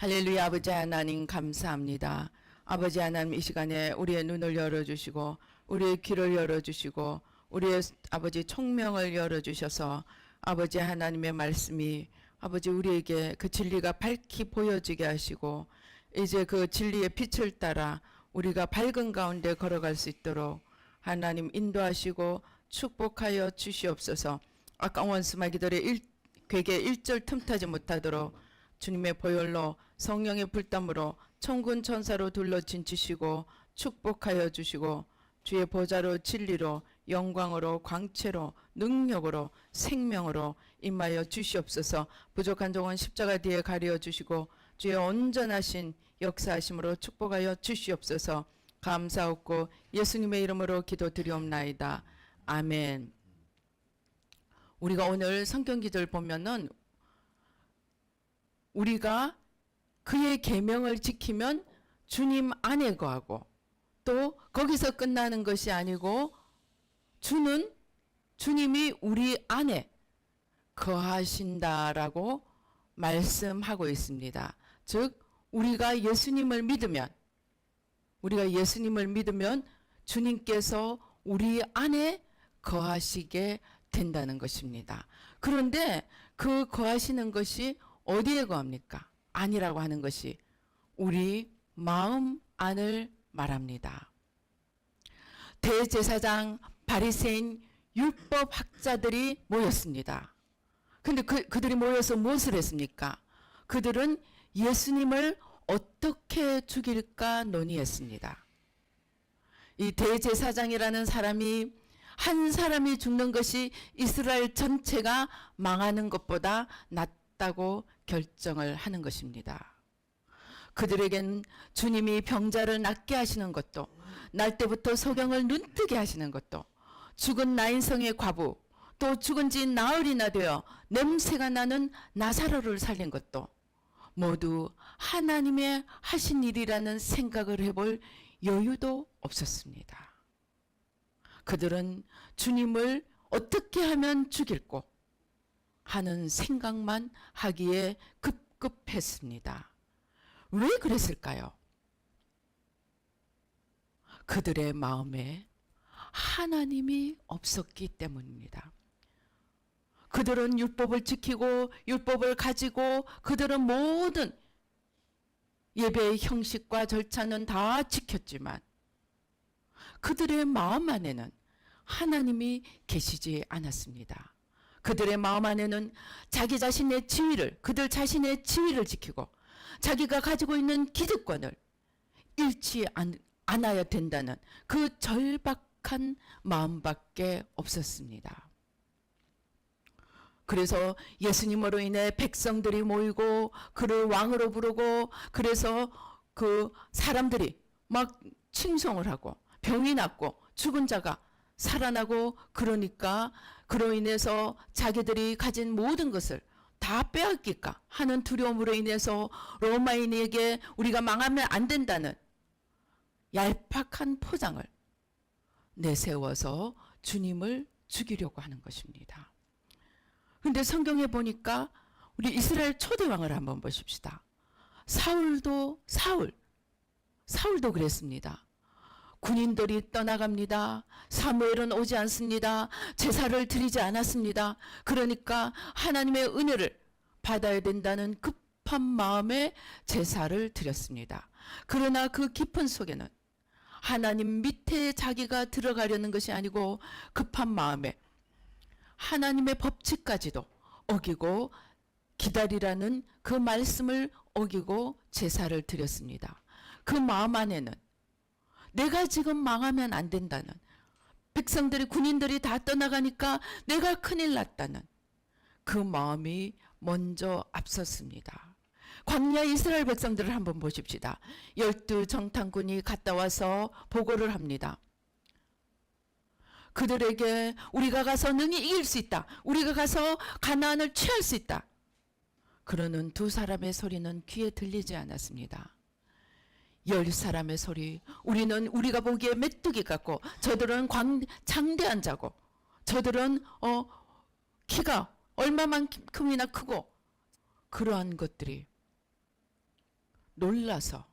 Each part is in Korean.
할렐루야. 아버지 하나님 감사합니다. 아버지 하나님 이 시간에 우리의 눈을 열어주시고 우리의 귀를 열어주시고 우리의 아버지 총명을 열어주셔서 아버지 하나님의 말씀이 아버지 우리에게 그 진리가 밝히 보여지게 하시고 이제 그 진리의 빛을 따라 우리가 밝은 가운데 걸어갈 수 있도록 하나님 인도하시고 축복하여 주시옵소서. 아까 원수마귀들의 괴계 1절 틈타지 못하도록 주님의 보혈로 성령의 불담으로 천군 천사로 둘러 진치시고 축복하여 주시고 주의 보좌로 진리로 영광으로 광채로 능력으로 생명으로 임하여 주시옵소서. 부족한 종은 십자가 뒤에 가려 주시고 주의 온전하신 역사하심으로 축복하여 주시옵소서. 감사하고 예수님의 이름으로 기도드리옵나이다. 아멘. 우리가 오늘 성경 기도를 보면은 우리가 그의 계명을 지키면 주님 안에 거하고 또 거기서 끝나는 것이 아니고 주님이 우리 안에 거하신다라고 말씀하고 있습니다. 즉 우리가 예수님을 믿으면 주님께서 우리 안에 거하시게 된다는 것입니다. 그런데 그 거하시는 것이 어디에 거합니까? 아니라고 하는 것이 우리 마음 안을 말합니다. 대제사장, 바리새인, 율법학자들이 모였습니다. 근데 그들이 모여서 무엇을 했습니까? 그들은 예수님을 어떻게 죽일까 논의했습니다. 이 대제사장이라는 사람이 한 사람이 죽는 것이 이스라엘 전체가 망하는 것보다 낫다고 결정을 하는 것입니다. 그들에겐 주님이 병자를 낫게 하시는 것도, 날 때부터 소경을 눈뜨게 하시는 것도, 죽은 나인성의 과부, 또 죽은 지 나흘이나 되어 냄새가 나는 나사로를 살린 것도 모두 하나님의 하신 일이라는 생각을 해볼 여유도 없었습니다. 그들은 주님을 어떻게 하면 죽일고 하는 생각만 하기에 급급했습니다. 왜 그랬을까요? 그들의 마음에 하나님이 없었기 때문입니다. 그들은 율법을 지키고 율법을 가지고 그들은 모든 예배의 형식과 절차는 다 지켰지만 그들의 마음 안에는 하나님이 계시지 않았습니다. 그들의 마음 안에는 그들 자신의 지위를 지키고 자기가 가지고 있는 기득권을 잃지 않아야 된다는 그 절박한 마음밖에 없었습니다. 그래서 예수님으로 인해 백성들이 모이고 그를 왕으로 부르고 그래서 그 사람들이 막 칭송을 하고 병이 낫고 죽은 자가 살아나고 그러니까 그로 인해서 자기들이 가진 모든 것을 다 빼앗길까 하는 두려움으로 인해서 로마인에게 우리가 망하면 안 된다는 얄팍한 포장을 내세워서 주님을 죽이려고 하는 것입니다. 그런데 성경에 보니까 우리 이스라엘 초대왕을 한번 보십시다. 사울도 그랬습니다. 군인들이 떠나갑니다. 사무엘은 오지 않습니다. 제사를 드리지 않았습니다. 그러니까 하나님의 은혜를 받아야 된다는 급한 마음에 제사를 드렸습니다. 그러나 그 깊은 속에는 하나님 밑에 자기가 들어가려는 것이 아니고 급한 마음에 하나님의 법칙까지도 어기고 기다리라는 그 말씀을 어기고 제사를 드렸습니다. 그 마음 안에는 내가 지금 망하면 안 된다는, 백성들이 군인들이 다 떠나가니까 내가 큰일 났다는 그 마음이 먼저 앞섰습니다. 광야 이스라엘 백성들을 한번 보십시다. 12 정탐꾼이 갔다 와서 보고를 합니다. 그들에게 우리가 가서 능히 이길 수 있다. 우리가 가서 가나안을 취할 수 있다. 그러는 두 사람의 소리는 귀에 들리지 않았습니다. 10사람의 소리, 우리가 보기에 메뚜기 같고 저들은 장대한 자고 저들은 키가 얼마만큼이나 크고 그러한 것들이 놀라서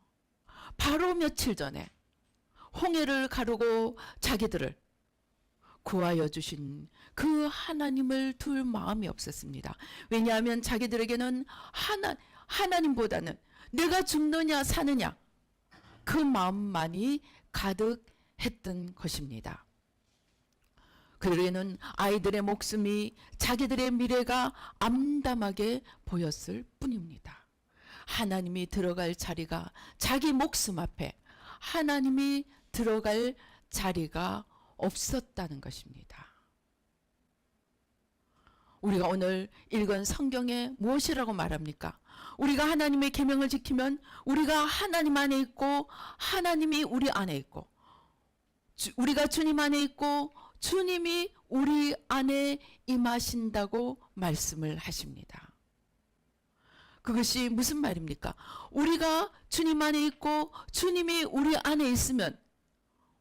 바로 며칠 전에 홍해를 가르고 자기들을 구하여 주신 그 하나님을 둘 마음이 없었습니다. 왜냐하면 자기들에게는 하나님보다는 내가 죽느냐 사느냐 그 마음만이 가득했던 것입니다. 그들에게는 아이들의 목숨이, 자기들의 미래가 암담하게 보였을 뿐입니다. 하나님이 들어갈 자리가, 자기 목숨 앞에 하나님이 들어갈 자리가 없었다는 것입니다. 우리가 오늘 읽은 성경에 무엇이라고 말합니까? 우리가 하나님의 계명을 지키면 우리가 하나님 안에 있고 하나님이 우리 안에 있고, 우리가 주님 안에 있고 주님이 우리 안에 임하신다고 말씀을 하십니다. 그것이 무슨 말입니까? 우리가 주님 안에 있고 주님이 우리 안에 있으면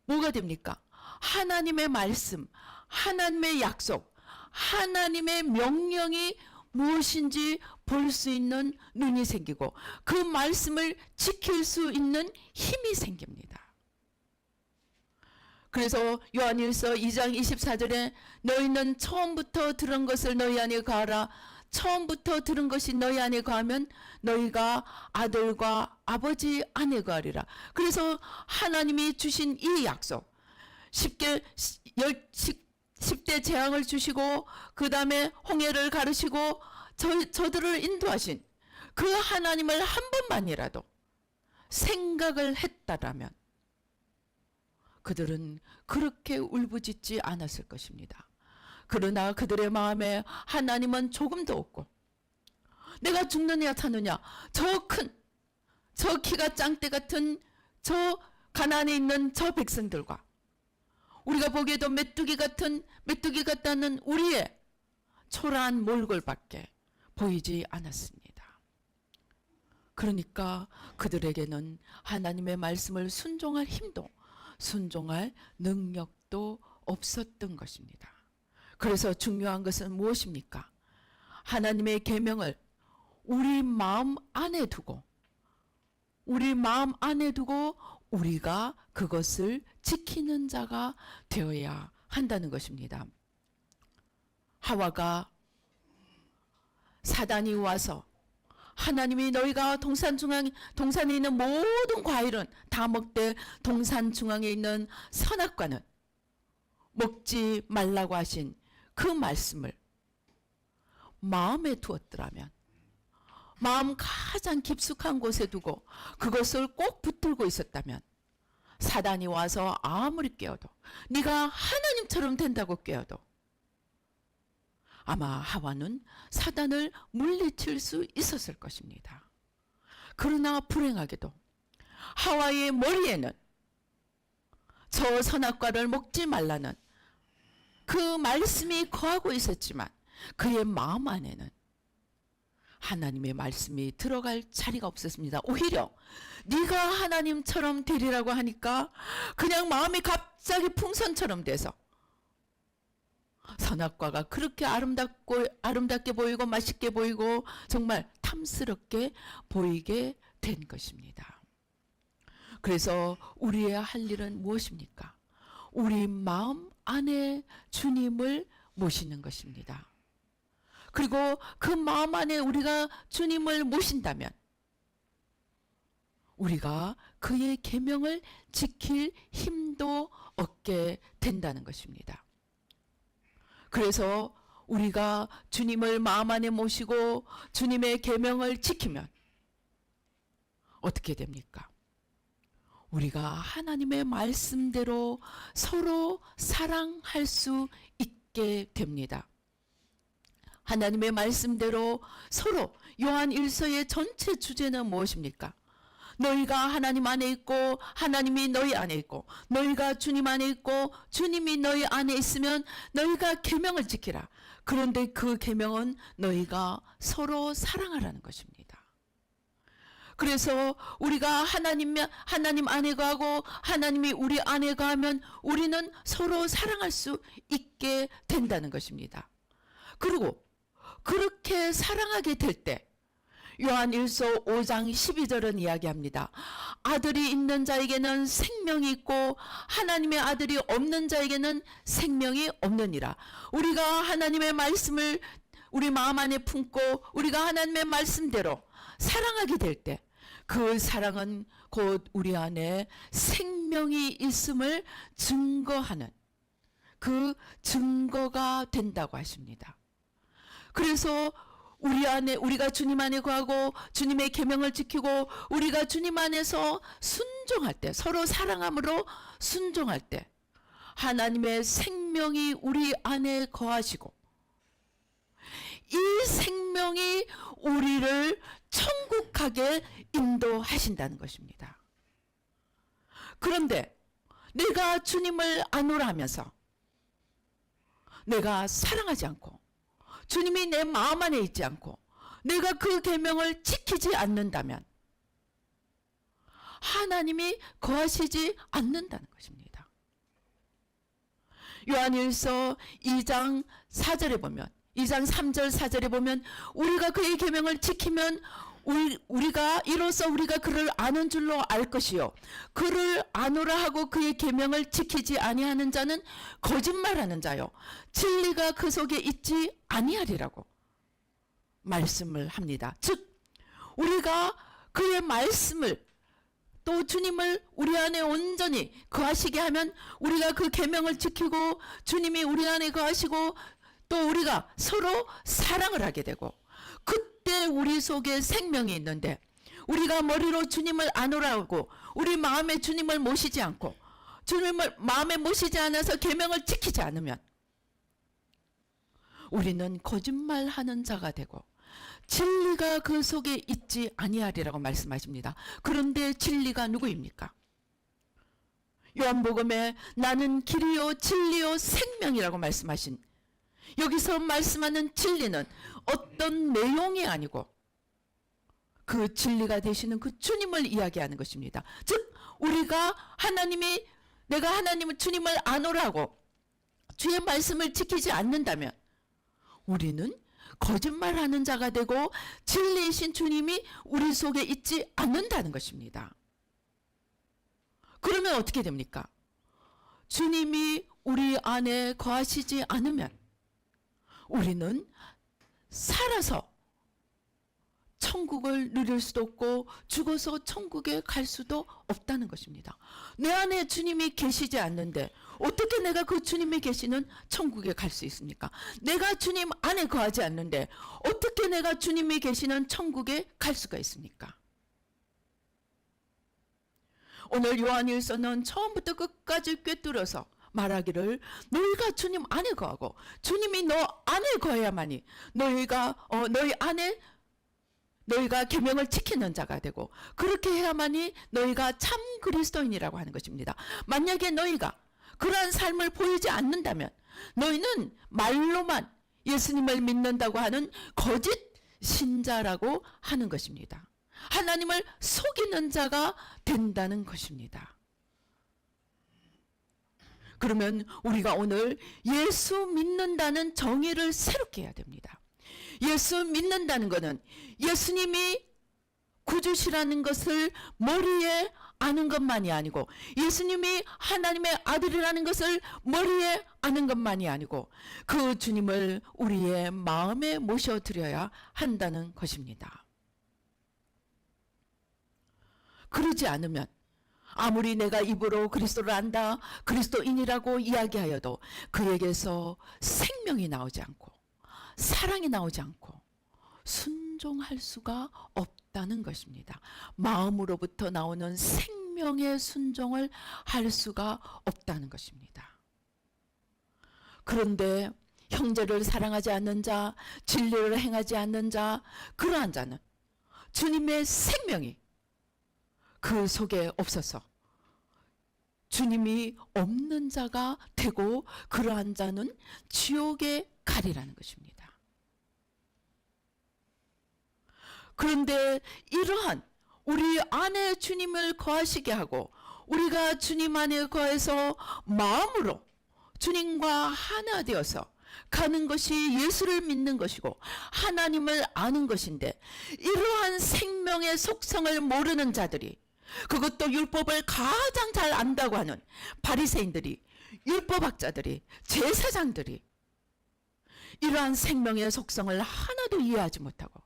뭐가 됩니까? 하나님의 말씀, 하나님의 약속, 하나님의 명령이 무엇인지 볼 수 있는 눈이 생기고 그 말씀을 지킬 수 있는 힘이 생깁니다. 그래서 요한일서 2장 24절에 너희는 처음부터 들은 것을 너희 안에 거하라. 처음부터 들은 것이 너희 안에 거하면 너희가 아들과 아버지 안에 거하리라. 그래서 하나님이 주신 이 약속, 10대 재앙을 주시고 그 다음에 홍해를 가르시고 저들을 인도하신 그 하나님을 한 번만이라도 생각을 했다라면 그들은 그렇게 울부짖지 않았을 것입니다. 그러나 그들의 마음에 하나님은 조금도 없고, 내가 죽느냐 사느냐, 저 키가 짱대 같은 저 가나안에 있는 저 백성들과 우리가 보기에도 메뚜기 같다는 우리의 초라한 몰골밖에 보이지 않았습니다. 그러니까 그들에게는 하나님의 말씀을 순종할 힘도, 순종할 능력도 없었던 것입니다. 그래서 중요한 것은 무엇입니까? 하나님의 계명을 우리 마음 안에 두고 우리가 그것을 지키는 자가 되어야 한다는 것입니다. 하와가 사단이 와서 하나님이 너희가 동산에 있는 모든 과일은 다 먹되 동산 중앙에 있는 선악과는 먹지 말라고 하신 그 말씀을 마음에 두었더라면, 마음 가장 깊숙한 곳에 두고 그것을 꼭 붙들고 있었다면, 사단이 와서 아무리 깨워도, 네가 하나님처럼 된다고 깨워도 아마 하와는 사단을 물리칠 수 있었을 것입니다. 그러나 불행하게도 하와의 머리에는 저 선악과를 먹지 말라는 그 말씀이 거하고 있었지만 그의 마음 안에는 하나님의 말씀이 들어갈 자리가 없었습니다. 오히려 네가 하나님처럼 되리라고 하니까 그냥 마음이 갑자기 풍선처럼 돼서 선악과가 그렇게 아름답게 보이고 맛있게 보이고 정말 탐스럽게 보이게 된 것입니다. 그래서 우리의 할 일은 무엇입니까? 우리 마음 안에 주님을 모시는 것입니다. 그리고 그 마음 안에 우리가 주님을 모신다면 우리가 그의 계명을 지킬 힘도 얻게 된다는 것입니다. 그래서 우리가 주님을 마음 안에 모시고 주님의 계명을 지키면 어떻게 됩니까? 우리가 하나님의 말씀대로 서로 사랑할 수 있게 됩니다. 하나님의 말씀대로 서로, 요한 1서의 전체 주제는 무엇입니까? 너희가 하나님 안에 있고 하나님이 너희 안에 있고, 너희가 주님 안에 있고 주님이 너희 안에 있으면 너희가 계명을 지키라. 그런데 그 계명은 너희가 서로 사랑하라는 것입니다. 그래서 우리가 하나님 안에 거하고 하나님이 우리 안에 거하면 우리는 서로 사랑할 수 있게 된다는 것입니다. 그리고 그렇게 사랑하게 될 때 요한 1서 5장 12절은 이야기합니다. 아들이 있는 자에게는 생명이 있고 하나님의 아들이 없는 자에게는 생명이 없느니라. 우리가 하나님의 말씀을 우리 마음 안에 품고 우리가 하나님의 말씀대로 사랑하게 될 때 그 사랑은 곧 우리 안에 생명이 있음을 증거하는 그 증거가 된다고 하십니다. 그래서 우리가 주님 안에 거하고 주님의 계명을 지키고 우리가 주님 안에서 순종할 때, 서로 사랑함으로 순종할 때 하나님의 생명이 우리 안에 거하시고 이 생명이 우리를 천국 가게 인도하신다는 것입니다. 그런데 내가 주님을 안오라 하면서 내가 사랑하지 않고 주님이 내 마음 안에 있지 않고 내가 그 계명을 지키지 않는다면 하나님이 거하시지 않는다는 것입니다. 요한일서 2장 4절에 보면 2장 3절 4절에 보면 우리가 그의 계명을 지키면 우리가 이로써 우리가 그를 아는 줄로 알 것이요 그를 아노라 하고 그의 계명을 지키지 아니하는 자는 거짓말하는 자요 진리가 그 속에 있지 아니하리라고 말씀을 합니다. 즉 우리가 그의 말씀을 또 주님을 우리 안에 온전히 거하시게 하면 우리가 그 계명을 지키고 주님이 우리 안에 거하시고 또 우리가 서로 사랑을 하게 되고 그때 우리 속에 생명이 있는데 우리가 머리로 주님을 안오라 하고 우리 마음에 주님을 모시지 않고 주님을 마음에 모시지 않아서 계명을 지키지 않으면 우리는 거짓말하는 자가 되고 진리가 그 속에 있지 아니하리라고 말씀하십니다. 그런데 진리가 누구입니까? 요한복음에 나는 길이요 진리요 생명이라고 말씀하신 여기서 말씀하는 진리는 어떤 내용이 아니고 그 진리가 되시는 그 주님을 이야기하는 것입니다. 즉 우리가 내가 하나님을 주님을 안오라 하고 주의 말씀을 지키지 않는다면 우리는 거짓말하는 자가 되고 진리이신 주님이 우리 속에 있지 않는다는 것입니다. 그러면 어떻게 됩니까? 주님이 우리 안에 거하시지 않으면 우리는 살아서 천국을 누릴 수도 없고 죽어서 천국에 갈 수도 없다는 것입니다. 내 안에 주님이 계시지 않는데 어떻게 내가 그 주님이 계시는 천국에 갈 수 있습니까? 내가 주님 안에 거하지 않는데 어떻게 내가 주님이 계시는 천국에 갈 수가 있습니까? 오늘 요한일서는 처음부터 끝까지 꿰뚫어서 말하기를 너희가 주님 안에 거하고 주님이 너 안에 거해야만이 너희가 계명을 지키는 자가 되고 그렇게 해야만이 너희가 참 그리스도인이라고 하는 것입니다. 만약에 너희가 그러한 삶을 보이지 않는다면 너희는 말로만 예수님을 믿는다고 하는 거짓 신자라고 하는 것입니다. 하나님을 속이는 자가 된다는 것입니다. 그러면 우리가 오늘 예수 믿는다는 정의를 새롭게 해야 됩니다. 예수 믿는다는 것은 예수님이 구주시라는 것을 머리에 아는 것만이 아니고 예수님이 하나님의 아들이라는 것을 머리에 아는 것만이 아니고 그 주님을 우리의 마음에 모셔드려야 한다는 것입니다. 그러지 않으면 아무리 내가 입으로 그리스도를 안다, 그리스도인이라고 이야기하여도 그에게서 생명이 나오지 않고 사랑이 나오지 않고 순종할 수가 없다는 것입니다. 마음으로부터 나오는 생명의 순종을 할 수가 없다는 것입니다. 그런데 형제를 사랑하지 않는 자, 진리를 행하지 않는 자, 그러한 자는 주님의 생명이 그 속에 없어서 주님이 없는 자가 되고 그러한 자는 지옥에 가리라는 것입니다. 그런데 이러한 우리 안에 주님을 거하시게 하고 우리가 주님 안에 거해서 마음으로 주님과 하나 되어서 가는 것이 예수를 믿는 것이고 하나님을 아는 것인데, 이러한 생명의 속성을 모르는 자들이, 그것도 율법을 가장 잘 안다고 하는 바리새인들이, 율법학자들이, 제사장들이 이러한 생명의 속성을 하나도 이해하지 못하고,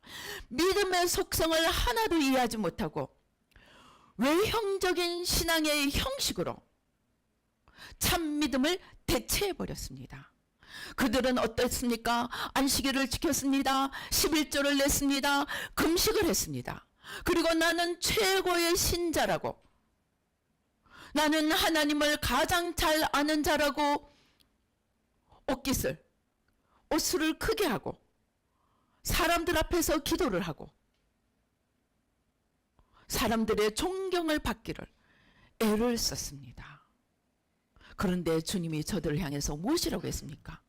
믿음의 속성을 하나도 이해하지 못하고, 외형적인 신앙의 형식으로 참 믿음을 대체해버렸습니다. 그들은 어떻습니까? 안식일을 지켰습니다. 11조를 냈습니다. 금식을 했습니다. 그리고 나는 최고의 신자라고, 나는 하나님을 가장 잘 아는 자라고 옷술을 크게 하고 사람들 앞에서 기도를 하고 사람들의 존경을 받기를 애를 썼습니다. 그런데 주님이 저들을 향해서 무엇이라고 했습니까?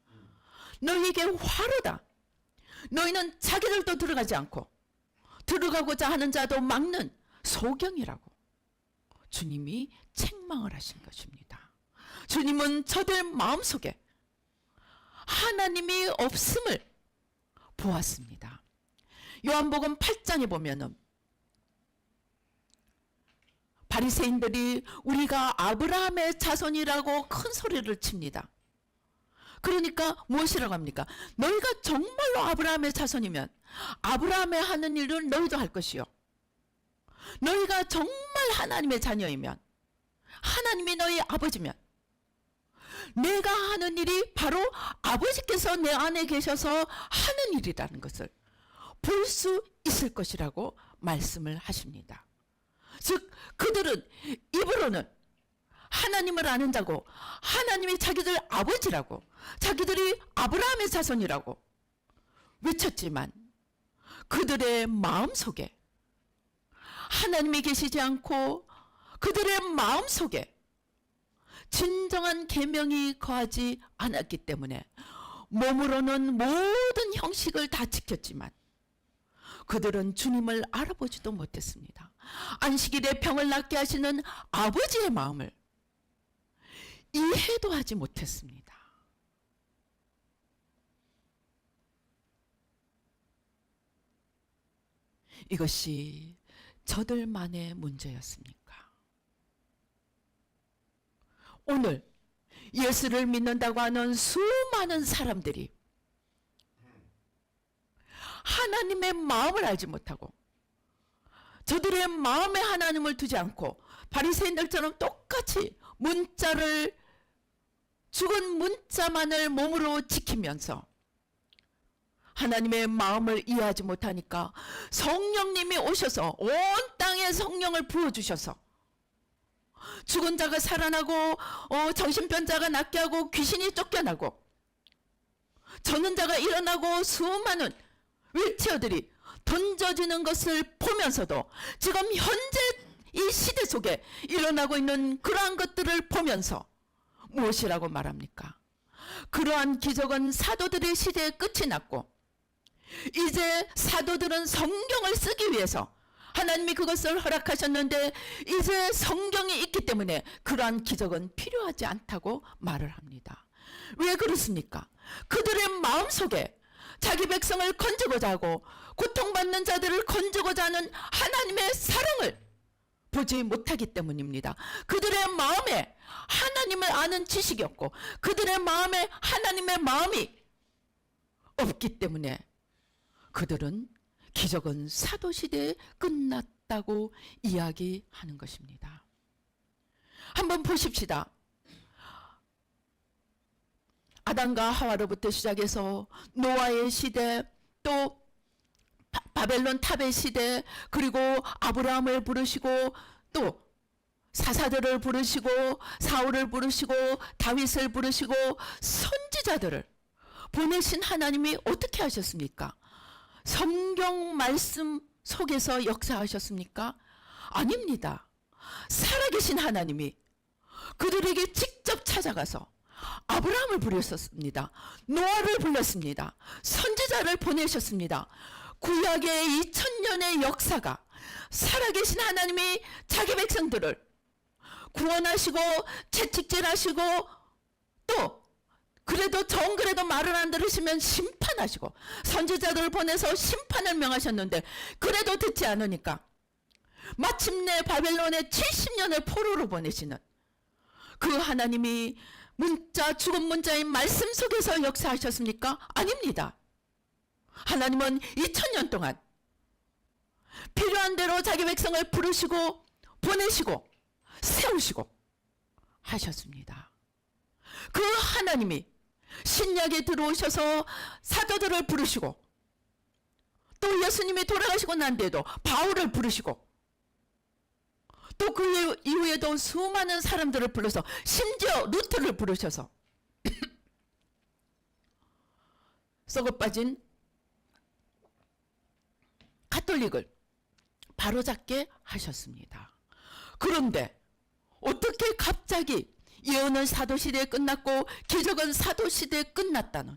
너희에게 화로다. 너희는 자기들도 들어가지 않고 들어가고자 하는 자도 막는 소경이라고 주님이 책망을 하신 것입니다. 주님은 저들 마음속에 하나님이 없음을 보았습니다. 요한복음 8장에 보면은 바리새인들이 우리가 아브라함의 자손이라고 큰 소리를 칩니다. 그러니까 무엇이라고 합니까? 너희가 정말로 아브라함의 자손이면 아브라함의 하는 일을 너희도 할 것이요, 너희가 정말 하나님의 자녀이면, 하나님이 너희 아버지면, 내가 하는 일이 바로 아버지께서 내 안에 계셔서 하는 일이라는 것을 볼 수 있을 것이라고 말씀을 하십니다. 즉 그들은 입으로는 하나님을 아는 자고, 하나님이 자기들 아버지라고, 자기들이 아브라함의 자손이라고 외쳤지만, 그들의 마음속에 하나님이 계시지 않고 그들의 마음속에 진정한 계명이 거하지 않았기 때문에 몸으로는 모든 형식을 다 지켰지만 그들은 주님을 알아보지도 못했습니다. 안식일에 병을 낫게 하시는 아버지의 마음을 이해도 하지 못했습니다. 이것이 저들만의 문제였습니까? 오늘 예수를 믿는다고 하는 수많은 사람들이 하나님의 마음을 알지 못하고 저들의 마음에 하나님을 두지 않고 바리새인들처럼 똑같이 죽은 문자만을 몸으로 지키면서 하나님의 마음을 이해하지 못하니까 성령님이 오셔서 온 땅에 성령을 부어주셔서 죽은 자가 살아나고 정신병자가 낫게 하고 귀신이 쫓겨나고 저는 자가 일어나고 수많은 윌체어들이 던져지는 것을 보면서도 지금 현재 이 시대 속에 일어나고 있는 그러한 것들을 보면서 무엇이라고 말합니까? 그러한 기적은 사도들의 시대에 끝이 났고 이제 사도들은 성경을 쓰기 위해서 하나님이 그것을 허락하셨는데 이제 성경이 있기 때문에 그러한 기적은 필요하지 않다고 말을 합니다. 왜 그렇습니까? 그들의 마음속에 자기 백성을 건지고자 하고 고통받는 자들을 건지고자 하는 하나님의 사랑을 보지 못하기 때문입니다. 그들의 마음에 하나님을 아는 지식이 없고 그들의 마음에 하나님의 마음이 없기 때문에 그들은 기적은 사도시대에 끝났다고 이야기하는 것입니다. 한번 보십시다. 아담과 하와로부터 시작해서 노아의 시대, 또 바벨론 탑의 시대, 그리고 아브라함을 부르시고 또 사사들을 부르시고 사울을 부르시고 다윗을 부르시고 선지자들을 보내신 하나님이 어떻게 하셨습니까? 성경 말씀 속에서 역사하셨습니까? 아닙니다. 살아계신 하나님이 그들에게 직접 찾아가서 아브라함을 부르셨습니다. 노아를 불렀습니다. 선지자를 보내셨습니다. 구약의 2000년의 역사가 살아계신 하나님이 자기 백성들을 구원하시고 채찍질하시고 또 그래도 정그래도 말을 안 들으시면 심판하시고 선지자들을 보내서 심판을 명하셨는데 그래도 듣지 않으니까 마침내 바벨론에 70년을 포로로 보내시는 그 하나님이 문자, 죽은 문자인 말씀 속에서 역사하셨습니까? 아닙니다. 하나님은 2000년 동안 필요한 대로 자기 백성을 부르시고 보내시고 세우시고 하셨습니다. 그 하나님이 신약에 들어오셔서 사도들을 부르시고 또 예수님이 돌아가시고 난 뒤에도 바울을 부르시고 또 그 이후에도 수많은 사람들을 불러서 심지어 루트를 부르셔서 썩어빠진 가톨릭을 바로잡게 하셨습니다. 그런데 어떻게 갑자기 예언은 사도시대에 끝났고 기적은 사도시대에 끝났다는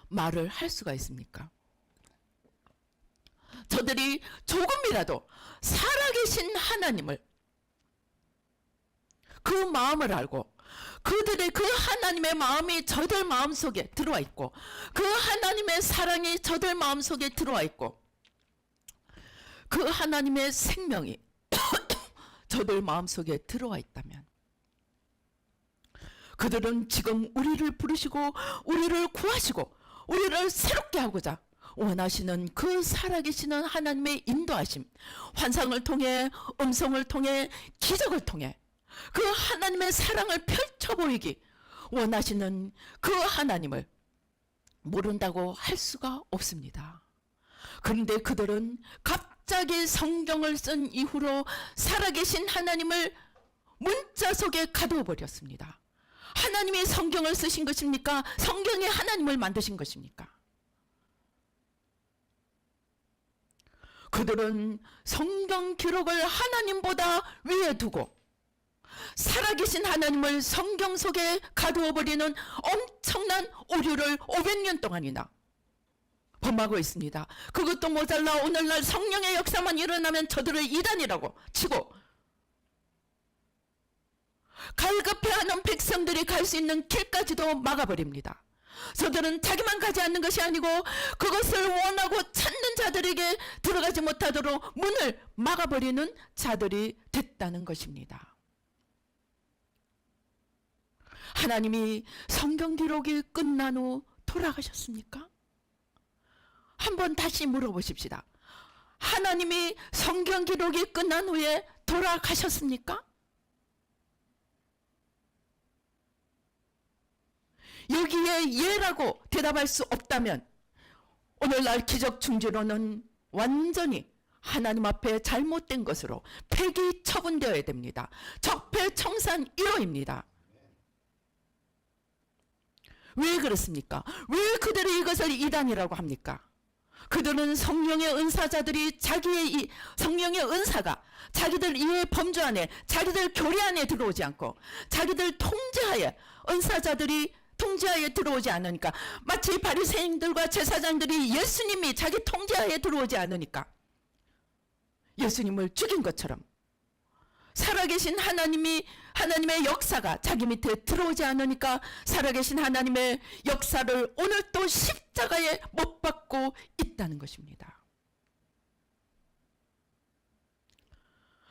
말을 할 수가 있습니까? 저들이 조금이라도 살아계신 하나님을 그 마음을 알고 그들의 그 하나님의 마음이 저들 마음속에 들어와 있고 그 하나님의 사랑이 저들 마음속에 들어와 있고 그 하나님의 생명이 저들 마음속에 들어와 있다면 그들은 지금 우리를 부르시고 우리를 구하시고 우리를 새롭게 하고자 원하시는 그 살아계시는 하나님의 인도하심, 환상을 통해 음성을 통해 기적을 통해 그 하나님의 사랑을 펼쳐 보이기 원하시는 그 하나님을 모른다고 할 수가 없습니다. 그런데 그들은 갑자기 성경을 쓴 이후로 살아계신 하나님을 문자 속에 가두어 버렸습니다. 하나님이 성경을 쓰신 것입니까? 성경이 하나님을 만드신 것입니까? 그들은 성경 기록을 하나님보다 위에 두고 살아계신 하나님을 성경 속에 가두어버리는 엄청난 오류를 500년 동안이나 범하고 있습니다. 그것도 모자라 오늘날 성령의 역사만 일어나면 저들을 이단이라고 치고 갈급해하는 백성들이 갈 수 있는 길까지도 막아버립니다. 저들은 자기만 가지 않는 것이 아니고 그것을 원하고 찾는 자들에게 들어가지 못하도록 문을 막아버리는 자들이 됐다는 것입니다. 하나님이 성경 기록이 끝난 후 돌아가셨습니까? 한번 다시 물어보십시다. 하나님이 성경 기록이 끝난 후에 돌아가셨습니까? 여기에 예라고 대답할 수 없다면 오늘날 기적 중지론은 완전히 하나님 앞에 잘못된 것으로 폐기 처분되어야 됩니다. 적폐청산 1호입니다. 왜 그렇습니까? 왜 그들이 이것을 이단이라고 합니까? 그들은 성령의 은사자들이 자기의 성령의 은사가 자기들 이해 범주 안에 자기들 교리 안에 들어오지 않고 자기들 통제하에 은사자들이 통제하에 들어오지 않으니까 마치 바리새인들과 제사장들이 예수님이 자기 통제하에 들어오지 않으니까 예수님을 죽인 것처럼 살아계신 하나님의 역사가 자기 밑에 들어오지 않으니까 살아계신 하나님의 역사를 오늘 또 십자가에 못 박고 있다는 것입니다.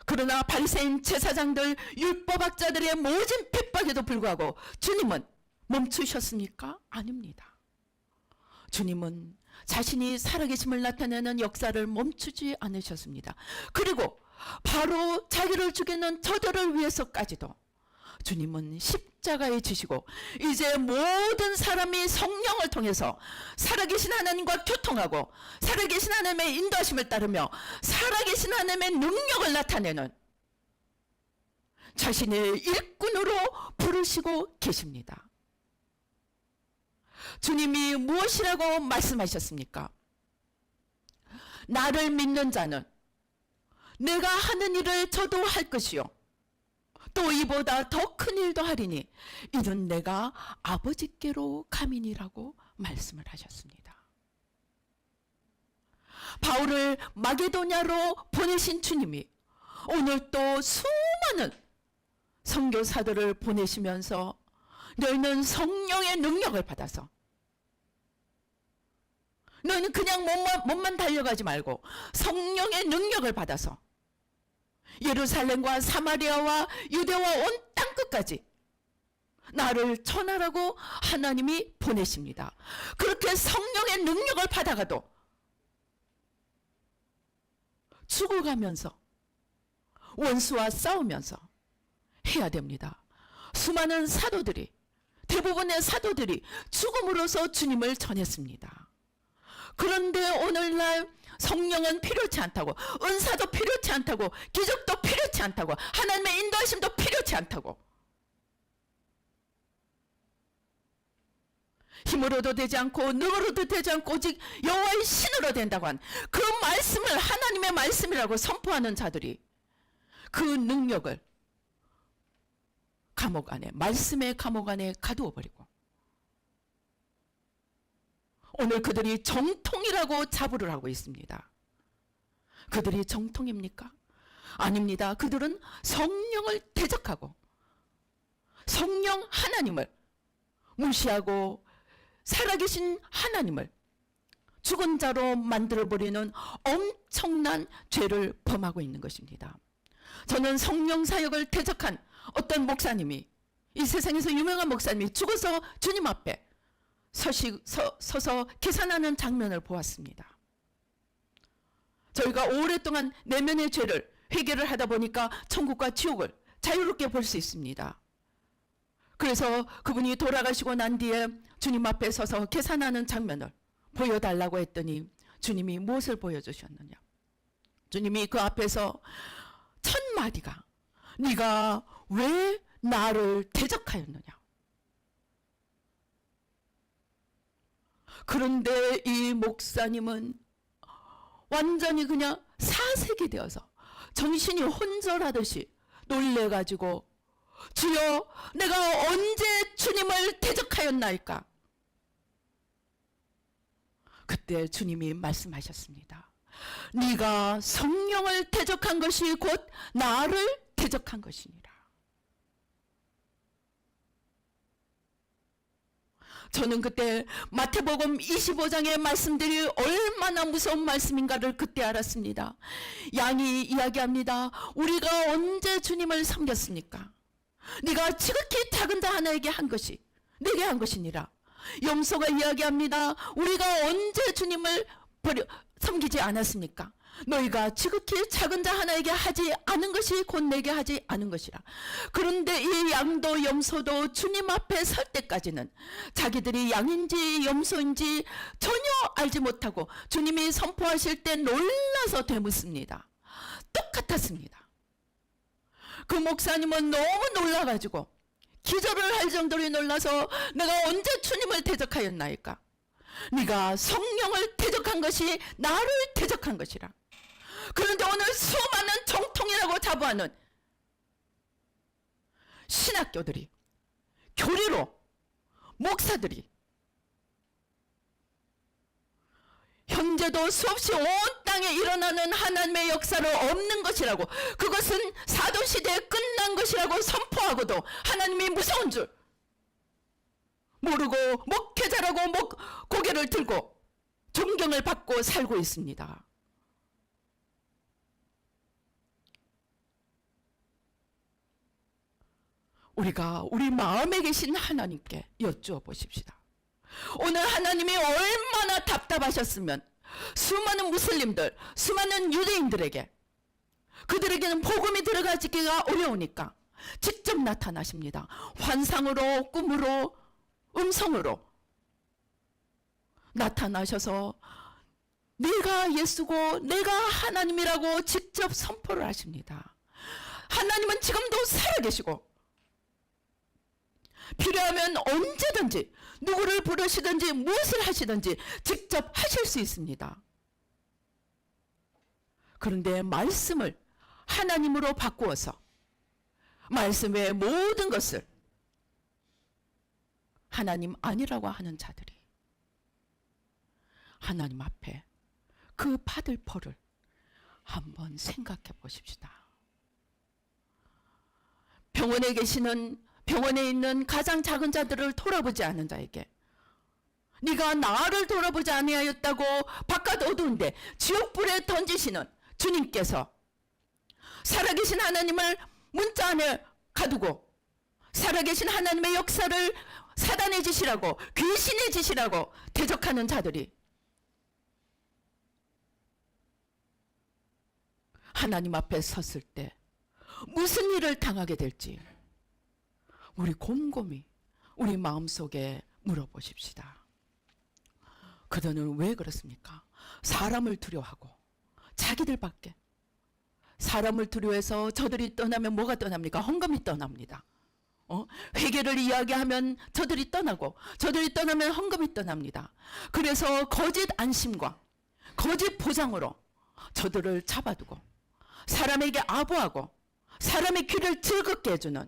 그러나 바리새인 제사장들 율법학자들의 모진 핍박에도 불구하고 주님은 멈추셨습니까? 아닙니다. 주님은 자신이 살아계심을 나타내는 역사를 멈추지 않으셨습니다. 그리고 바로 자기를 죽이는 저들을 위해서까지도 주님은 십자가에 지시고 이제 모든 사람이 성령을 통해서 살아계신 하나님과 교통하고 살아계신 하나님의 인도하심을 따르며 살아계신 하나님의 능력을 나타내는 자신의 일꾼으로 부르시고 계십니다. 주님이 무엇이라고 말씀하셨습니까? 나를 믿는 자는 내가 하는 일을 저도 할 것이요 또 이보다 더 큰 일도 하리니 이는 내가 아버지께로 감이니라고 말씀을 하셨습니다. 바울을 마게도냐로 보내신 주님이 오늘 또 수많은 선교사들을 보내시면서 너희는 성령의 능력을 받아서, 너희는 그냥 몸만 달려가지 말고 성령의 능력을 받아서 예루살렘과 사마리아와 유대와 온 땅끝까지 나를 전하라고 하나님이 보내십니다. 그렇게 성령의 능력을 받아가도 죽어가면서 원수와 싸우면서 해야 됩니다. 수많은 사도들이, 대부분의 사도들이 죽음으로써 주님을 전했습니다. 그런데 오늘날 성령은 필요치 않다고, 은사도 필요치 않다고, 기적도 필요치 않다고, 하나님의 인도하심도 필요치 않다고, 힘으로도 되지 않고 능으로도 되지 않고 오직 여호와의 신으로 된다고 한 그 말씀을 하나님의 말씀이라고 선포하는 자들이 그 능력을 감옥 안에, 말씀의 감옥 안에 가두어 버리고, 오늘 그들이 정통이라고 자부를 하고 있습니다. 그들이 정통입니까? 아닙니다. 그들은 성령을 대적하고 성령 하나님을 무시하고 살아계신 하나님을 죽은 자로 만들어버리는 엄청난 죄를 범하고 있는 것입니다. 저는 성령 사역을 대적한 어떤 목사님이, 이 세상에서 유명한 목사님이 죽어서 주님 앞에 서서 계산하는 장면을 보았습니다. 저희가 오랫동안 내면의 죄를 회개를 하다 보니까 천국과 지옥을 자유롭게 볼 수 있습니다. 그래서 그분이 돌아가시고 난 뒤에 주님 앞에 서서 계산하는 장면을 보여달라고 했더니 주님이 무엇을 보여주셨느냐? 주님이 그 앞에서 첫 마디가 네가 왜 나를 대적하였느냐? 그런데 이 목사님은 완전히 그냥 사색이 되어서 정신이 혼절하듯이 놀래가지고 주여 내가 언제 주님을 대적하였나이까? 그때 주님이 말씀하셨습니다. 네가 성령을 대적한 것이 곧 나를 대적한 것이니라. 저는 그때 마태복음 25장의 말씀들이 얼마나 무서운 말씀인가를 그때 알았습니다. 양이 이야기합니다. 우리가 언제 주님을 섬겼습니까? 네가 지극히 작은 자 하나에게 한 것이 내게 한 것이니라. 염소가 이야기합니다. 우리가 언제 주님을 섬기지 않았습니까? 너희가 지극히 작은 자 하나에게 하지 않은 것이 곧 내게 하지 않은 것이라. 그런데 이 양도 염소도 주님 앞에 설 때까지는 자기들이 양인지 염소인지 전혀 알지 못하고 주님이 선포하실 때 놀라서 되묻습니다. 똑같았습니다. 그 목사님은 너무 놀라가지고 기절을 할 정도로 놀라서 내가 언제 주님을 대적하였나이까? 네가 성령을 대적한 것이 나를 대적한 것이라. 그런데 오늘 수많은 정통이라고 자부하는 신학교들이, 교리로 목사들이 현재도 수없이 온 땅에 일어나는 하나님의 역사를 없는 것이라고, 그것은 사도시대에 끝난 것이라고 선포하고도 하나님이 무서운 줄 모르고 목회자라고 고개를 들고 존경을 받고 살고 있습니다. 우리가 우리 마음에 계신 하나님께 여쭈어 보십시다. 오늘 하나님이 얼마나 답답하셨으면 수많은 무슬림들, 수많은 유대인들에게, 그들에게는 복음이 들어가기가 어려우니까 직접 나타나십니다. 환상으로, 꿈으로, 음성으로 나타나셔서 내가 예수고 내가 하나님이라고 직접 선포를 하십니다. 하나님은 지금도 살아계시고 필요하면 언제든지 누구를 부르시든지 무엇을 하시든지 직접 하실 수 있습니다. 그런데 말씀을 하나님으로 바꾸어서 말씀의 모든 것을 하나님 아니라고 하는 자들이 하나님 앞에 그 받을 벌을 한번 생각해 보십시다. 병원에 있는 가장 작은 자들을 돌아보지 않은 자에게 네가 나를 돌아보지 아니하였다고 바깥 어두운데 지옥불에 던지시는 주님께서 살아계신 하나님을 문자 안에 가두고 살아계신 하나님의 역사를 사단의 짓이라고 귀신의 짓이라고 대적하는 자들이 하나님 앞에 섰을 때 무슨 일을 당하게 될지 우리 곰곰이 우리 마음속에 물어보십시다. 그들은 왜 그렇습니까? 사람을 두려워하고 자기들밖에 사람을 두려워해서 저들이 떠나면 뭐가 떠납니까? 헌금이 떠납니다. 회개를 이야기하면 저들이 떠나고 저들이 떠나면 헌금이 떠납니다. 그래서 거짓 안심과 거짓 보장으로 저들을 잡아두고 사람에게 아부하고 사람의 귀를 즐겁게 해주는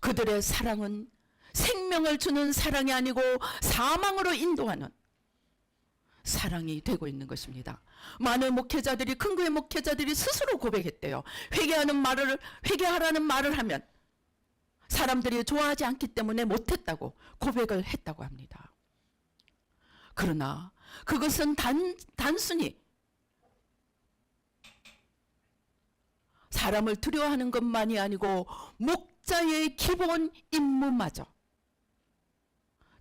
그들의 사랑은 생명을 주는 사랑이 아니고 사망으로 인도하는 사랑이 되고 있는 것입니다. 많은 목회자들이 큰 교회 목회자들이 스스로 고백했대요. 회개하라는 말을 하면 사람들이 좋아하지 않기 때문에 못했다고 고백을 했다고 합니다. 그러나 그것은 단순히 사람을 두려워하는 것만이 아니고 목자의 기본 임무마저